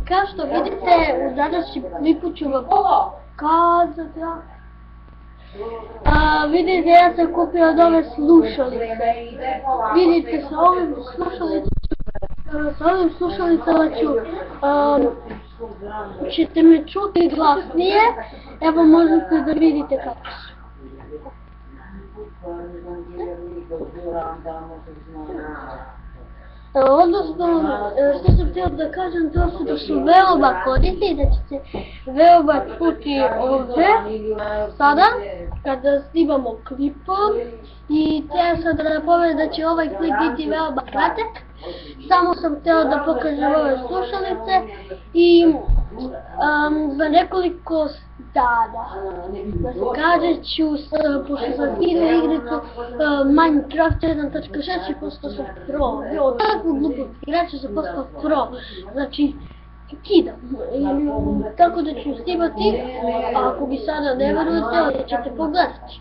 Kao što vidite, u današnjem klipu ću vam pokazati. Vidite, ja sam kupio nove slušalice. Vidite, sa ovim slušalicama ćete me čuti glasnije. Evo, možete da vidite kako su. Odnosno, što sam htjela da kažem, to su da su veoma korisni i da ćete veoma čuti ovdje sada kada snimamo klipom. I htjela sam da napomenem da će ovaj klip biti veoma kratak. Samo sam htjela da pokažem ove slušalice i za nekoliko dana, da se kaže, pošto sam igrao igricu Minecraft 1.6 i postao sam pro. Od takvog glupog igrača sam postao pro. Znači, kidam. Tako da ću snimati, a ako mi sada ne verujete, ćete pogledati.